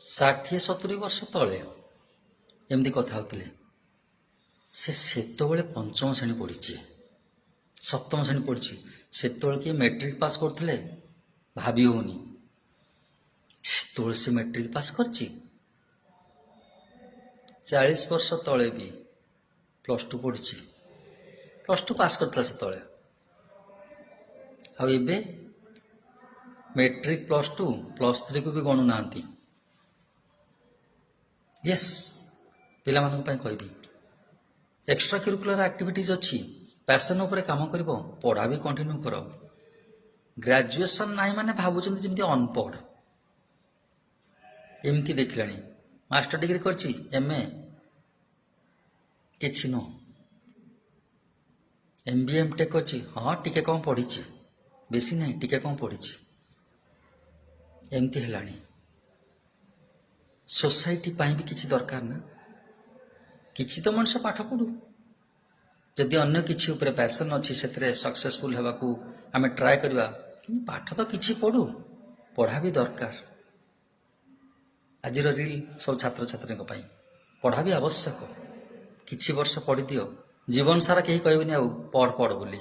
60-70 ବର୍ଷ ତଳେ ଏମିତି କଥା ହେଉଥିଲେ। ସେ ସେତେବେଳେ ପଞ୍ଚମ ଶ୍ରେଣୀ ପଢ଼ିଛି, ସପ୍ତମ ଶ୍ରେଣୀ ପଢ଼ିଛି। ସେତେବେଳେ କିଏ ମେଟ୍ରିକ୍ ପାସ୍ କରୁଥିଲେ ଭାବି ହେଉନି। ସେତେବେଳେ ସେ ମେଟ୍ରିକ୍ ପାସ୍ କରିଛି। 40 ବର୍ଷ ତଳେ ବି +2 ପଢ଼ିଛି, +2 ପାସ୍ କରିଥିଲା ସେତେବେଳେ। ଆଉ ଏବେ ମେଟ୍ରିକ୍ +2 +3କୁ ବି ଗଣୁନାହାନ୍ତି। ୟେସ୍, ପିଲାମାନଙ୍କ ପାଇଁ କହିବି, ଏକ୍ସଟ୍ରା କ୍ୟୁରିକୁଲାର ଆକ୍ଟିଭିଟିଜ୍ ଅଛି, ପ୍ୟାସନ୍ ଉପରେ କାମ କରିବ, ପଢ଼ା ବି କଣ୍ଟିନ୍ୟୁ କର। ଗ୍ରାଜୁଏସନ୍ ନାହିଁ ମାନେ ଭାବୁଛନ୍ତି ଯେମିତି ଅନପଢ଼, ଏମିତି ଦେଖିଲାଣି। ମାଷ୍ଟର ଡିଗ୍ରୀ କରିଛି, MA କିଛି ନୁହଁ, MBA MTech କରିଛି, ହଁ ଟିକେ କମ୍ ପଢ଼ିଛି, ବେଶୀ ନାହିଁ ଟିକେ କମ୍ ପଢ଼ିଛି, ଏମିତି ହେଲାଣି। ସୋସାଇଟି ପାଇଁ ବି କିଛି ଦରକାର ନା, କିଛି ତ ମଣିଷ ପାଠ ପଢ଼ୁ। ଯଦି ଅନ୍ୟ କିଛି ଉପରେ ପ୍ୟାସନ୍ ଅଛି, ସେଥିରେ ସକ୍ସେସଫୁଲ୍ ହେବାକୁ ଆମେ ଟ୍ରାଏ କରିବା, କିନ୍ତୁ ପାଠ ତ କିଛି ପଢ଼ୁ, ପଢ଼ା ବି ଦରକାର। ଆଜିର ରିଲ୍ ସବୁ ଛାତ୍ରଛାତ୍ରୀଙ୍କ ପାଇଁ ପଢ଼ା ବି ଆବଶ୍ୟକ। କିଛି ବର୍ଷ ପଢ଼ିଦିଅ, ଜୀବନ ସାରା କେହି କହିବେନି ଆଉ ପଢ଼ ପଢ଼ ବୋଲି।